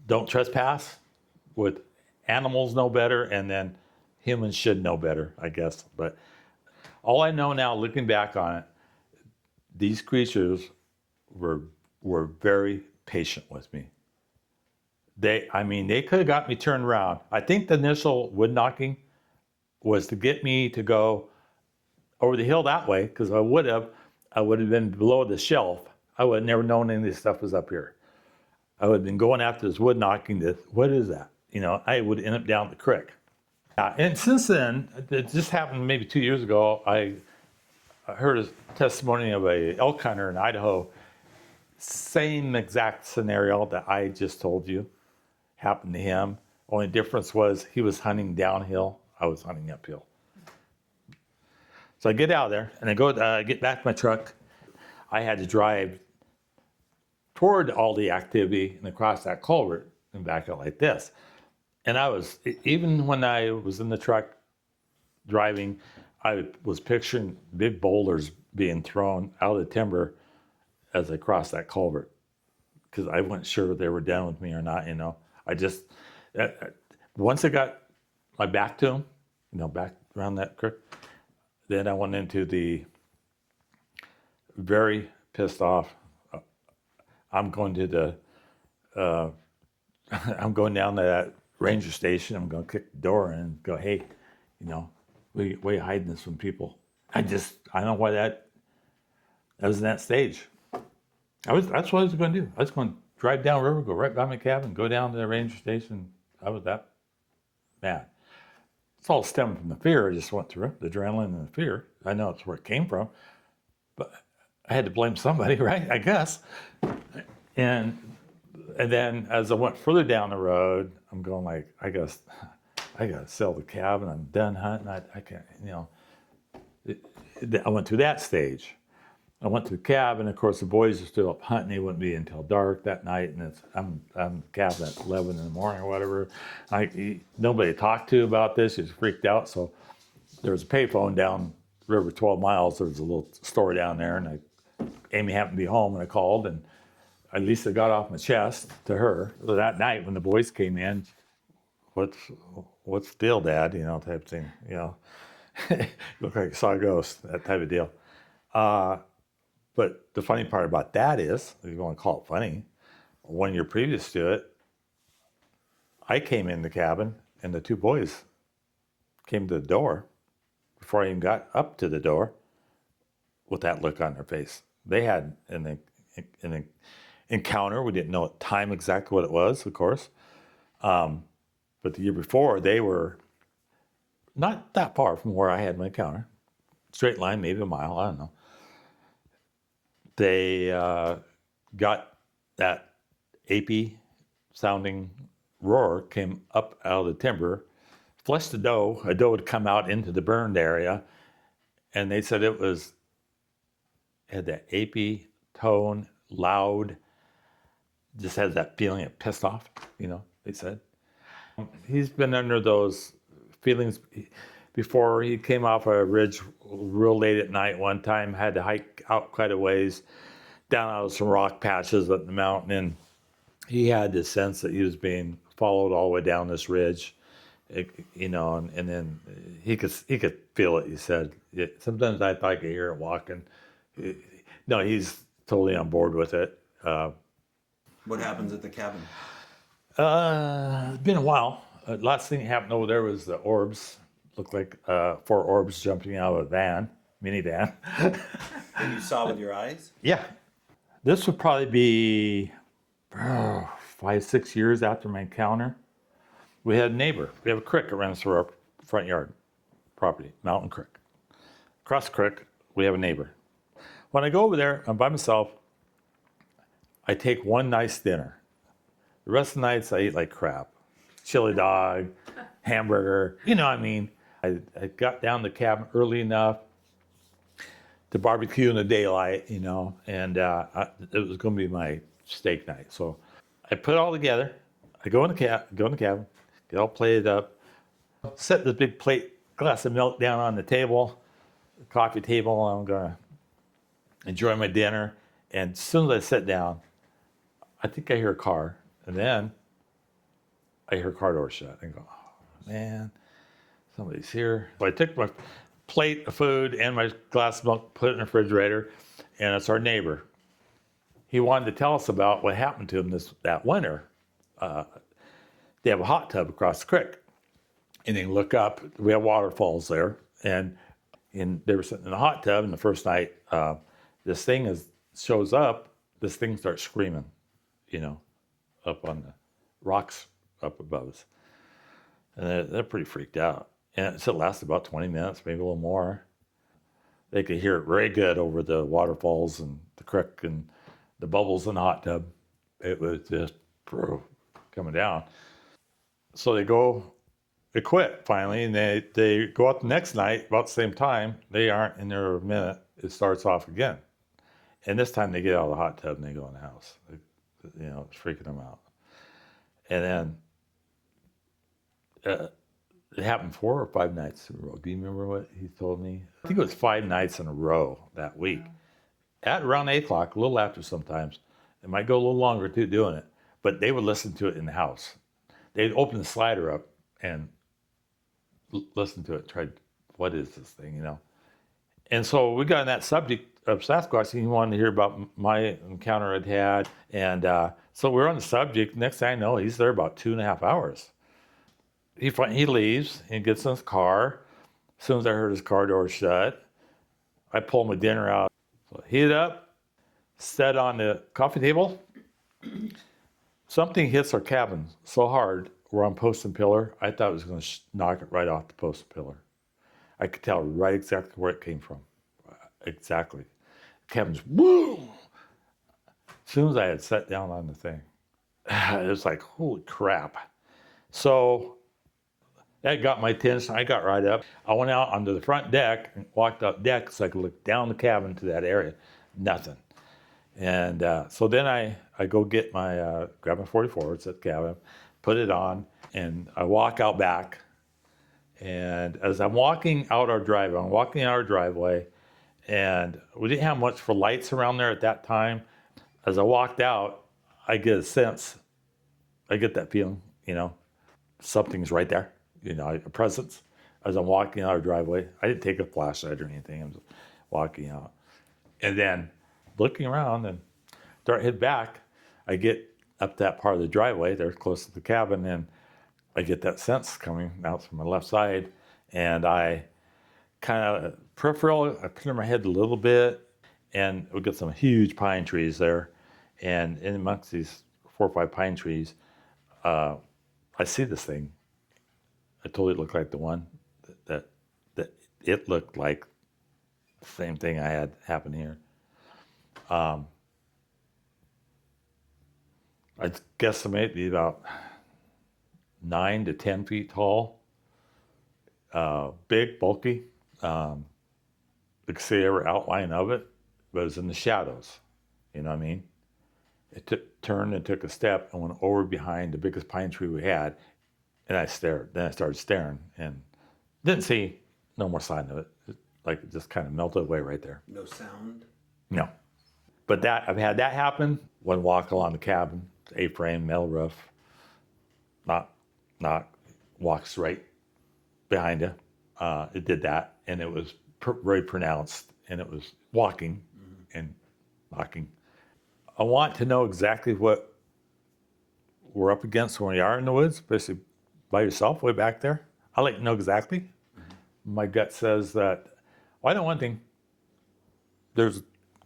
Speaker 1: don't trespass with animals know better, and then humans should know better, I guess. But all I know now, looking back on it, these creatures were very patient with me. They could have got me turned around. I think the initial wood knocking was to get me to go over the hill that way, because I would have been below the shelf. I would have never known any of this stuff was up here. I would have been going after this wood knocking. What is that? You know, I would end up down the creek. And since then, it just happened maybe 2 years ago. I heard a testimony of a elk hunter in Idaho. Same exact scenario that I just told you happened to him. Only difference was he was hunting downhill. I was hunting uphill. So I get out of there and I go get back to my truck. I had to drive toward all the activity and across that culvert and back out like this. And even when I was in the truck driving, I was picturing big boulders being thrown out of the timber as I crossed that culvert, because I wasn't sure if they were done with me or not, you know. I just, once I got my back to them, you know, back around that creek, then I went into the very pissed off. I'm going to I'm going down to that ranger station. I'm going to kick the door in and go, hey, you know, why are you hiding this from people? I don't know why that was in that stage. That's what I was going to do. I was going to drive down river, go right by my cabin, go down to the ranger station. I was that mad. It's all stemming from the fear. I just went through the adrenaline and the fear. I know it's where it came from, but I had to blame somebody, right? I guess. And then as I went further down the road, I'm going like, I gotta sell the cabin. I'm done hunting. I can't, you know. I went through that stage. I went to the cabin. Of course, the boys are still up hunting. They wouldn't be until dark that night, and I'm in the cabin at 11 in the morning or whatever. Nobody to talk to about this. Just freaked out. So there was a payphone down the river 12 miles. There was a little store down there, and Amy happened to be home, and I called, and at least I got off my chest to her. So that night when the boys came in, what's the deal, Dad? You know, type thing, you know. Looked like you saw a ghost, that type of deal. But the funny part about that is, if you want to call it funny, 1 year previous to it, I came in the cabin and the two boys came to the door before I even got up to the door with that look on their face. They had an encounter. We didn't know at the time exactly what it was, of course. But the year before, they were not that far from where I had my encounter. Straight line, maybe a mile, I don't know. They got that apey sounding roar, came up out of the timber, flushed the doe. A doe would come out into the burned area, and they said it had that apey tone, loud, just had that feeling of pissed off, they said. He's been under those feelings before. He came off a ridge real late at night one time, had to hike out quite a ways, down out of some rock patches up the mountain, and he had this sense that he was being followed all the way down this ridge, and then he could feel it. He said, sometimes I thought I could hear it walking. No, he's totally on board with it.
Speaker 2: What happens at the cabin?
Speaker 1: It's been a while. Last thing that happened over there was the orbs. Looked like 4 orbs jumping out of a minivan.
Speaker 2: That you saw with your eyes?
Speaker 1: Yeah. This would probably be 5, 6 years after my encounter. We had a neighbor. We have a creek that runs through our front yard property, Mountain Creek. Across the creek, we have a neighbor. When I go over there, I'm by myself. I take one nice dinner. The rest of the nights, I eat like crap. Chili dog, hamburger, what I mean. I got down the cabin early enough to barbecue in the daylight, and it was going to be my steak night. So I put it all together. I go in the cabin, get all plated up, set this big glass of milk down on the table, the coffee table. I'm going to enjoy my dinner. And as soon as I sit down, I think I hear a car. And then I hear car door shut. I go, oh, man, somebody's here. So I took my plate of food and my glass of milk, put it in the refrigerator, and it's our neighbor. He wanted to tell us about what happened to him that winter. They have a hot tub across the creek. And they look up, we have waterfalls there, and they were sitting in the hot tub, and the first night, this thing shows up, this thing starts screaming, up on the rocks up above us. And they're pretty freaked out. And it lasted about 20 minutes, maybe a little more. They could hear it very good over the waterfalls and the creek and the bubbles in the hot tub. It was just coming down. So they quit finally, and they go out the next night about the same time. They aren't in there a minute. It starts off again. And this time they get out of the hot tub and they go in the house. It's freaking them out. And then it happened 4 or 5 nights in a row. Do you remember what he told me? I think it was 5 nights in a row that week. At around 8 o'clock, a little after sometimes. It might go a little longer too doing it. But they would listen to it in the house. They'd open the slider up and listen to it. Tried, what is this thing, And so we got on that subject of Sasquatch, and he wanted to hear about my encounter I'd had. And so we're on the subject. Next thing I know, he's there about 2.5 hours. He leaves and gets in his car. As soon as I heard his car door shut, I pull my dinner out, so heat it up, set on the coffee table. Something hits our cabin so hard, we're on post and pillar, I thought it was going to knock it right off the post and pillar. I could tell right exactly where it came from. Exactly. The cabin's boom! As soon as I had sat down on the thing, it was like, holy crap. So that got my attention. I got right up. I went out onto the front deck and walked up deck so I could look down the cabin to that area. Nothing. And so then I go get grab my 44, it's at the cabin, put it on, and I walk out back. And as I'm walking out our driveway, and we didn't have much for lights around there at that time. As I walked out, I get a sense, I get that feeling, something's right there, a presence. as I'm walking out of the driveway. I didn't take a flashlight or anything. I'm just walking out. And then looking around and start head back, I get up that part of the driveway. They're close to the cabin, and I get that sense coming out from my left side, and I kind of peripheral, I turn my head a little bit, and we got some huge pine trees there. And in amongst these 4 or 5 pine trees, I see this thing. It totally looked like the one that it looked like the same thing I had happen here. I guesstimate be about 9 to 10 feet tall, big, bulky. You could see every outline of it, but it was in the shadows. You know what I mean? It turned and took a step and went over behind the biggest pine tree we had, and I stared. Then I started staring and didn't see no more sign of it. It just kind of melted away right there.
Speaker 2: No sound?
Speaker 1: No. But I've had that happen. One walk along the cabin, A-frame, metal roof, not walks right behind you. It did that, and it was very pronounced, and it was walking and knocking. I want to know exactly what we're up against when we are in the woods, especially by yourself way back there. I like to know exactly. My gut says that, well, I know one thing.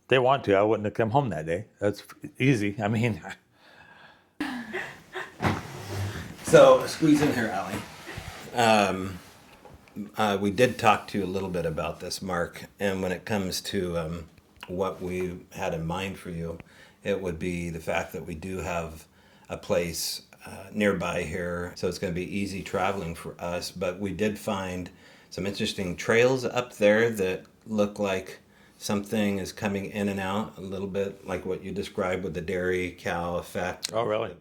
Speaker 1: They want to. I wouldn't have come home that day. That's easy. I mean.
Speaker 2: So, squeeze in here, Allie. We did talk to you a little bit about this, Mark, and when it comes to what we had in mind for you, it would be the fact that we do have a place nearby here, so it's going to be easy traveling for us, but we did find some interesting trails up there that look like something is coming in and out, a little bit like what you described with the dairy cow effect.
Speaker 1: Oh, really?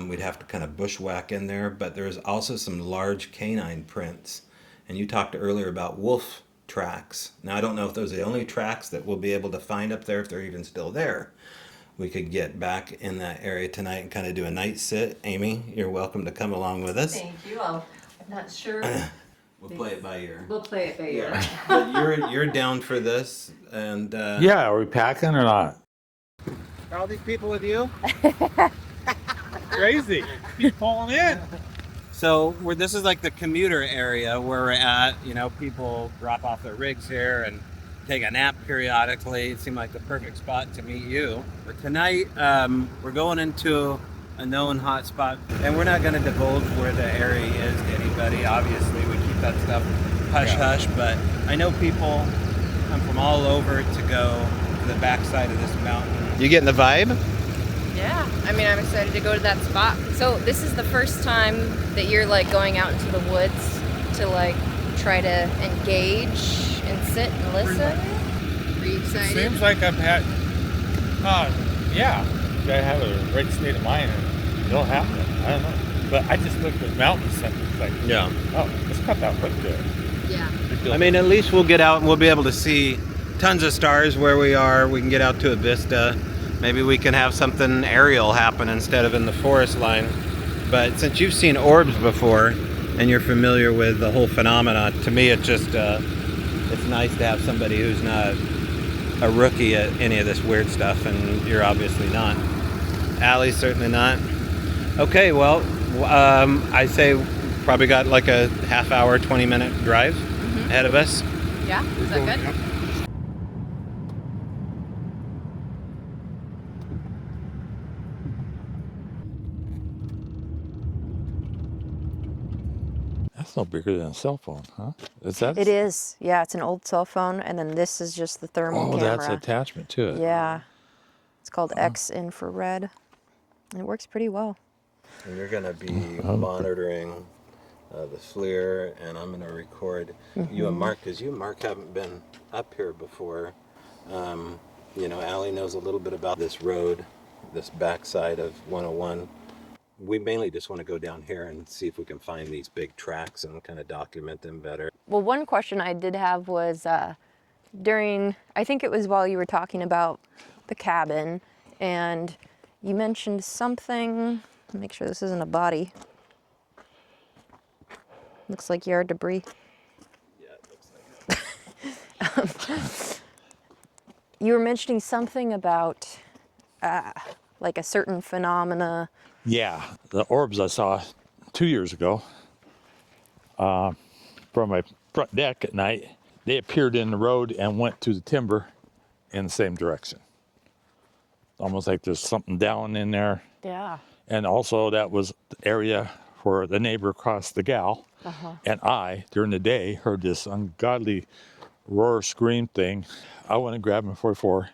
Speaker 2: We'd have to kind of bushwhack in there, but there's also some large canine prints. And you talked earlier about wolf tracks. Now, I don't know if those are the only tracks that we'll be able to find up there, if they're even still there. We could get back in that area tonight and kind of do a night sit. Amy, you're welcome to come along with us.
Speaker 4: Thank you. I'm not sure.
Speaker 2: We'll play it by ear.
Speaker 4: We'll play it by ear.
Speaker 2: Yeah. But you're down for this, and
Speaker 1: Yeah, are we packing or not?
Speaker 5: Are all these people with you? Crazy. Keep pulling in. So this is like the commuter area where we're at. You know, people drop off their rigs here and take a nap periodically. It seemed like the perfect spot to meet you. But tonight, we're going into a known hot spot, and we're not going to divulge where the area is to anybody. Obviously, we keep that stuff hush-hush, but I know people come from all over to go to the backside of this mountain. You getting the vibe?
Speaker 3: Yeah, I mean, I'm excited to go to that spot. So this is the first time that you're like going out into the woods to like try to engage and sit and listen. Are you excited?
Speaker 1: Seems like I've had, yeah, you gotta have a right state of mind and it'll happen. I don't know. But I just looked at mountains and it's like,
Speaker 2: Yeah.
Speaker 1: oh, let's cut that look good.
Speaker 3: Yeah.
Speaker 5: I mean, at least we'll get out and we'll be able to see tons of stars where we are. We can get out to a vista. Maybe we can have something aerial happen instead of in the forest line. But since you've seen orbs before and you're familiar with the whole phenomena, to me it's just it's nice to have somebody who's not a rookie at any of this weird stuff, and you're obviously not. Allie's certainly not. Okay, well, I say probably got like a half hour, 20-minute drive ahead of us.
Speaker 3: Yeah, is that good?
Speaker 1: That's no bigger than a cell phone, huh? Is that?
Speaker 3: It is. Yeah, it's an old cell phone, and then this is just the thermal
Speaker 1: Oh,
Speaker 3: camera.
Speaker 1: that's attachment to it.
Speaker 3: Yeah. It's called X infrared. And it works pretty well.
Speaker 2: And you're going to be monitoring the FLIR, and I'm going to record you and Mark, because you and Mark haven't been up here before. You know, Allie knows a little bit about this road, this backside of 101. We mainly just want to go down here and see if we can find these big tracks and kind of document them better.
Speaker 3: Well, one question I did have was during, I think it was while you were talking about the cabin, and you mentioned something, make sure this isn't a body. Looks like yard debris. You were mentioning something about like a certain phenomena.
Speaker 1: Yeah, the orbs I saw 2 years ago from my front deck at night, they appeared in the road and went to the timber in the same direction. Almost like there's something down in there.
Speaker 3: Yeah.
Speaker 1: And also that was the area where the neighbor across the gal and I, during the day, heard this ungodly roar scream thing. I went and grabbed my 44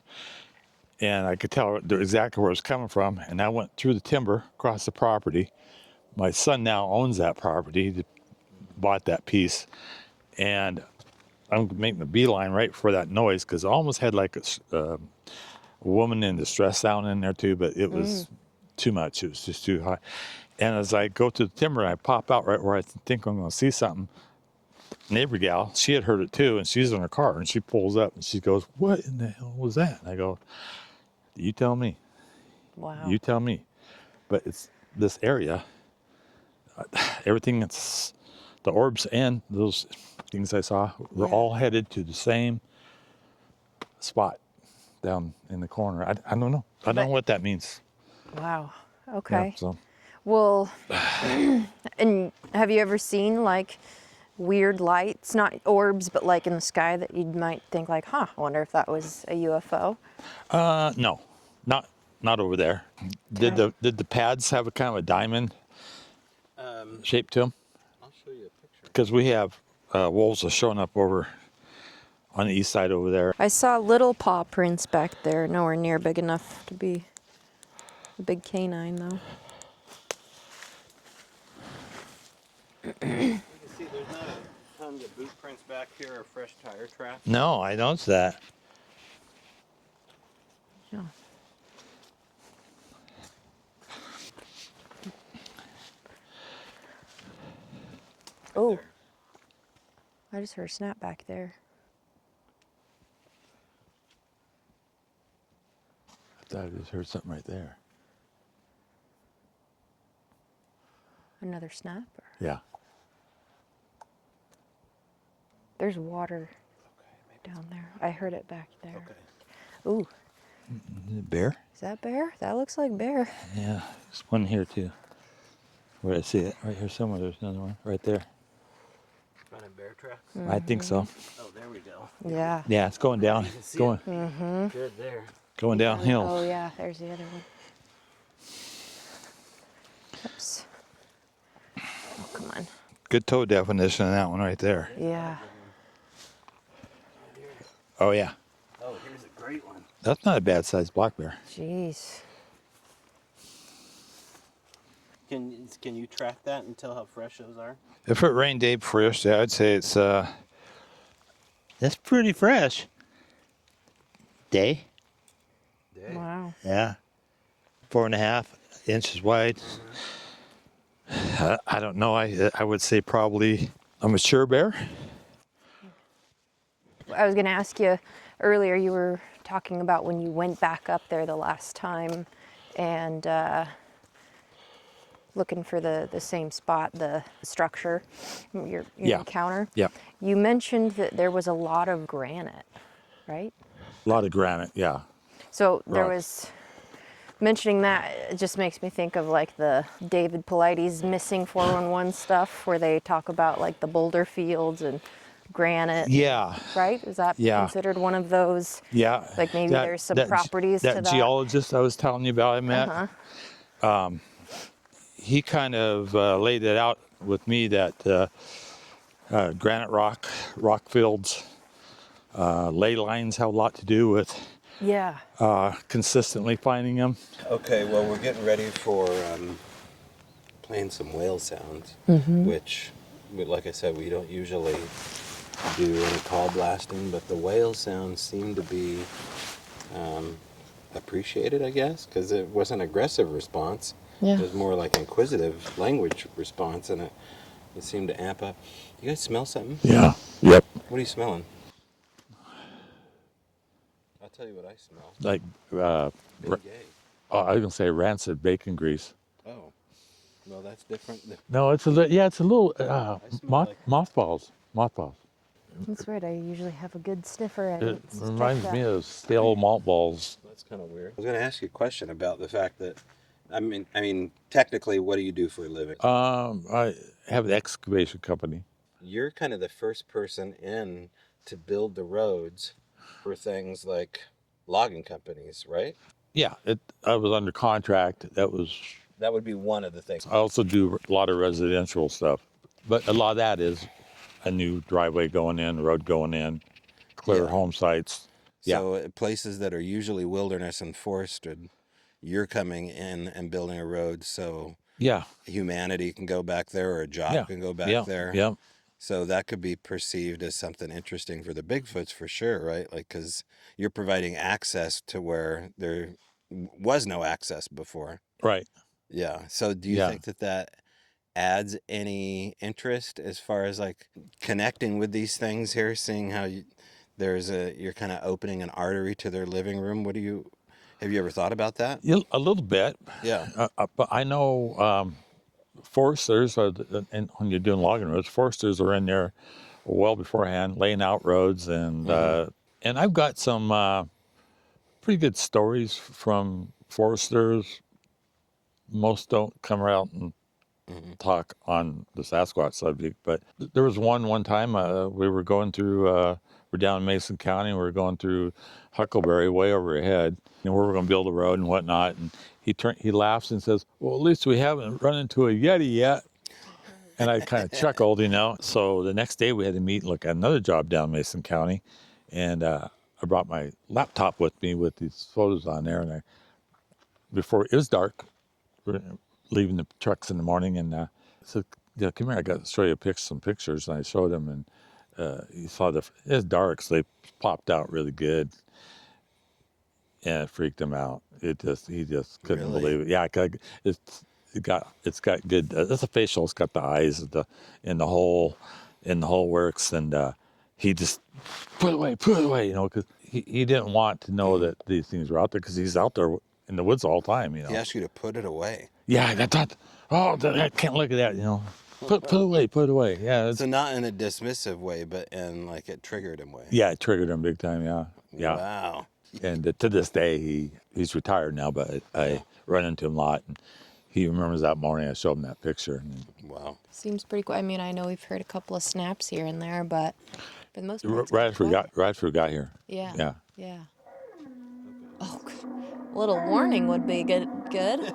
Speaker 1: and I could tell exactly where it was coming from. And I went through the timber across the property. My son now owns that property, he bought that piece. And I'm making a beeline right for that noise because I almost had like a woman in distress sound in there too, but it was too much. It was just too high. And as I go to the timber, I pop out right where I think I'm going to see something. Neighbor gal, she had heard it too, and she's in her car, and she pulls up and she goes, "What in the hell was that?" And I go, "You tell me.
Speaker 3: Wow.
Speaker 1: You tell me." But it's this area. Everything that's the orbs and those things I saw were all headed to the same spot down in the corner. I don't know. I don't know what that means.
Speaker 3: Wow.
Speaker 1: Yeah,
Speaker 3: Okay.
Speaker 1: so
Speaker 3: Well, and have you ever seen like weird lights, not orbs, but like in the sky that you might think like, I wonder if that was a UFO?
Speaker 1: no, not over there. Did the pads have a kind of a diamond shape to them?
Speaker 5: I'll show you a picture.
Speaker 1: Because we have wolves are showing up over on the east side over there.
Speaker 3: I saw little paw prints back there, nowhere near big enough to be a big canine though.
Speaker 5: You can see there's not a ton of boot prints back here or fresh tire tracks.
Speaker 1: No, I noticed that.
Speaker 3: Yeah. Oh, I just heard a snap back there.
Speaker 1: I thought I just heard something right there.
Speaker 3: Another snap? Or...
Speaker 1: Yeah.
Speaker 3: There's water down there. I heard it back there. Ooh,
Speaker 1: Is it bear?
Speaker 3: is that bear? That looks like bear.
Speaker 1: Yeah, there's one here too. Where I see it, right here somewhere. There's another one right there.
Speaker 5: Running bear tracks.
Speaker 1: I think so.
Speaker 5: Oh, there we go.
Speaker 3: Yeah.
Speaker 1: Yeah, it's going down.
Speaker 5: You can see
Speaker 1: Going
Speaker 5: it. Good there.
Speaker 1: going downhill.
Speaker 3: Oh yeah, there's the other one. Oops. Oh, come on.
Speaker 1: Good toe definition on that one right there.
Speaker 3: Yeah.
Speaker 1: Oh yeah,
Speaker 5: Oh, here's a great one.
Speaker 1: that's not a bad sized black bear.
Speaker 3: Jeez.
Speaker 5: Can you track that and tell how fresh those are?
Speaker 1: If it rained day before yesterday, I'd say it's that's pretty fresh. Day?
Speaker 3: Wow.
Speaker 1: Yeah. 4.5 inches wide. I don't know. I would say probably a mature bear.
Speaker 3: I was going to ask you earlier, you were talking about when you went back up there the last time and looking for the same spot, the structure, your
Speaker 1: Yeah.
Speaker 3: encounter.
Speaker 1: Yeah.
Speaker 3: You mentioned that there was a lot of granite, right?
Speaker 1: A lot of granite. Yeah.
Speaker 3: So there
Speaker 1: Rock.
Speaker 3: was, mentioning that, it just makes me think of like the David Paulides missing 411 stuff where they talk about like the boulder fields and granite.
Speaker 1: Yeah.
Speaker 3: Right? Is that
Speaker 1: Yeah.
Speaker 3: considered one of those?
Speaker 1: Yeah.
Speaker 3: Like maybe there's some properties to that.
Speaker 1: geologist I was telling you about I met, he kind of laid it out with me that granite rock fields, ley lines have a lot to do with
Speaker 3: Yeah.
Speaker 1: consistently finding them.
Speaker 5: Okay, well, we're getting ready for playing some whale sounds, which, like I said, we don't usually do any call blasting, but the whale sounds seem to be appreciated, I guess, because it was an aggressive response.
Speaker 3: Yeah.
Speaker 5: It was more like inquisitive language response, and it seemed to amp up. You guys smell something?
Speaker 1: Yeah. Yep.
Speaker 5: What are you smelling? I'll tell you what I smell.
Speaker 1: Like,
Speaker 5: Big gay.
Speaker 1: I was gonna say rancid bacon grease.
Speaker 5: Oh, well, that's different.
Speaker 1: No, it's a little
Speaker 5: smell like-
Speaker 1: mothballs. Mothballs.
Speaker 3: That's right. I usually have a good sniffer at
Speaker 1: It
Speaker 3: it.
Speaker 1: reminds me of stale malt balls.
Speaker 5: That's kind of weird. I was going to ask you a question about the fact that, I mean, technically, what do you do for a living?
Speaker 1: I have an excavation company.
Speaker 5: You're kind of the first person in to build the roads for things like logging companies, right?
Speaker 1: Yeah, I was under contract.
Speaker 5: That would be one of the things.
Speaker 1: I also do a lot of residential stuff, but a lot of that is a new driveway going in, road going in, clear
Speaker 5: Yeah.
Speaker 1: home sites.
Speaker 5: So places that are usually wilderness and forested, you're coming in and building a road so
Speaker 1: Yeah,
Speaker 5: humanity can go back there or a job
Speaker 1: yeah,
Speaker 5: can go back
Speaker 1: yeah,
Speaker 5: there.
Speaker 1: yeah,
Speaker 5: So that could be perceived as something interesting for the Bigfoots for sure, right? Like, because you're providing access to where there was no access before.
Speaker 1: right.
Speaker 5: Yeah. So do you
Speaker 1: Yeah.
Speaker 5: think that adds any interest as far as like connecting with these things here, seeing how you're kind of opening an artery to their living room? Have you ever thought about that?
Speaker 1: Yeah, a little bit.
Speaker 5: Yeah.
Speaker 1: But I know foresters, and when you're doing logging roads, foresters are in there well beforehand, laying out roads, and I've got some pretty good stories from foresters. Most don't come out and talk on the Sasquatch subject, but there was one time we were going through. We're down in Mason County. We were going through Huckleberry way overhead, and we were going to build a road and whatnot. And he laughs and says, "Well, at least we haven't run into a Yeti yet." And I kind of chuckled, you know. So the next day we had to meet and look at another job down Mason County, and I brought my laptop with me with these photos on there. And before it was dark, we're leaving the trucks in the morning, and I said, "Yeah, come here. I got to show you some pictures." And I showed him, and he saw it was dark, so they popped out really good, and it freaked him out. He just couldn't
Speaker 5: Really?
Speaker 1: believe it. Yeah, it's got good. It's a facial. It's got the eyes, in the whole works, and he just put it away, you know, because he didn't want to know that these things were out there, because he's out there in the woods all the time, you know.
Speaker 5: He asked you to put it away.
Speaker 1: Yeah, I thought, I can't look at that, you know. Put it away. Yeah,
Speaker 5: So not in a dismissive way, but in like it triggered him way.
Speaker 1: yeah, it triggered him big time. Yeah, yeah.
Speaker 5: Wow.
Speaker 1: And to this day, he's retired now, but I run into him a lot, and he remembers that morning I showed him that picture. And
Speaker 5: Wow.
Speaker 3: Seems pretty cool. I mean, I know we've heard a couple of snaps here and there, but for the most part, it's
Speaker 1: right
Speaker 3: kinda
Speaker 1: after we got here.
Speaker 3: Yeah.
Speaker 1: Yeah.
Speaker 3: Yeah. Oh, a little warning would be good. Good.
Speaker 5: Play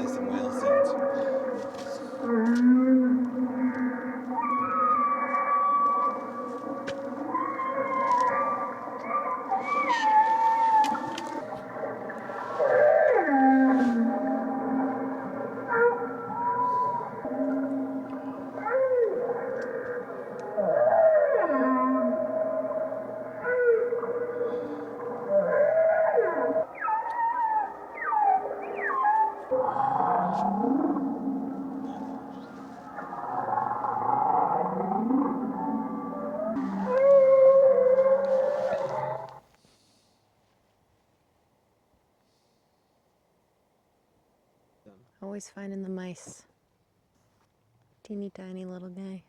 Speaker 5: some whale sounds.
Speaker 3: Always finding the mice. Teeny tiny little guy.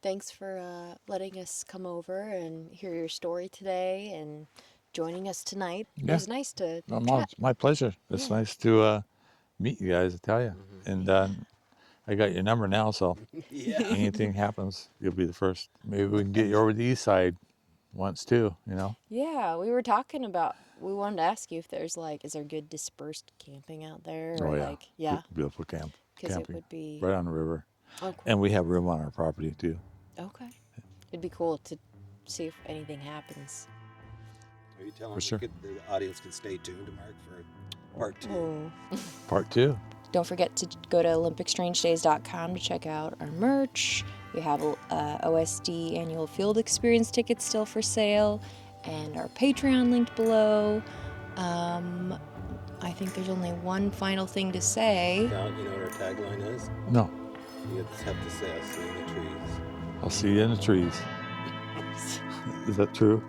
Speaker 3: Thanks for letting us come over and hear your story today and joining us tonight. It
Speaker 1: Yeah.
Speaker 3: was nice to
Speaker 1: Well,
Speaker 3: chat.
Speaker 1: it's my pleasure. It's nice to meet you guys, I tell you. And I got your number now, so
Speaker 5: Yeah.
Speaker 1: anything happens, you'll be the first. Maybe we can get you over the east side once too, you know?
Speaker 3: Yeah, we were talking about, we wanted to ask you if there's like, is there good dispersed camping out there? Or
Speaker 1: Oh, yeah.
Speaker 3: like, yeah,
Speaker 1: Beautiful camp.
Speaker 3: because it
Speaker 1: Camping.
Speaker 3: would be,
Speaker 1: Right on the river.
Speaker 3: oh, cool.
Speaker 1: And we have room on our property too.
Speaker 3: Okay. It'd be cool to see if anything happens.
Speaker 5: Are you telling
Speaker 1: For sure.
Speaker 5: the audience can stay tuned to Mark for part 2?
Speaker 3: Oh.
Speaker 1: Part 2.
Speaker 3: Don't forget to go to olympicstrangedays.com to check out our merch. We have OSD annual field experience tickets still for sale, and our Patreon linked below. I think there's only one final thing to say.
Speaker 5: You know what our tagline is?
Speaker 1: No,
Speaker 5: You just have to say, I'll see you in the trees.
Speaker 1: I'll see you in the trees. Is that true?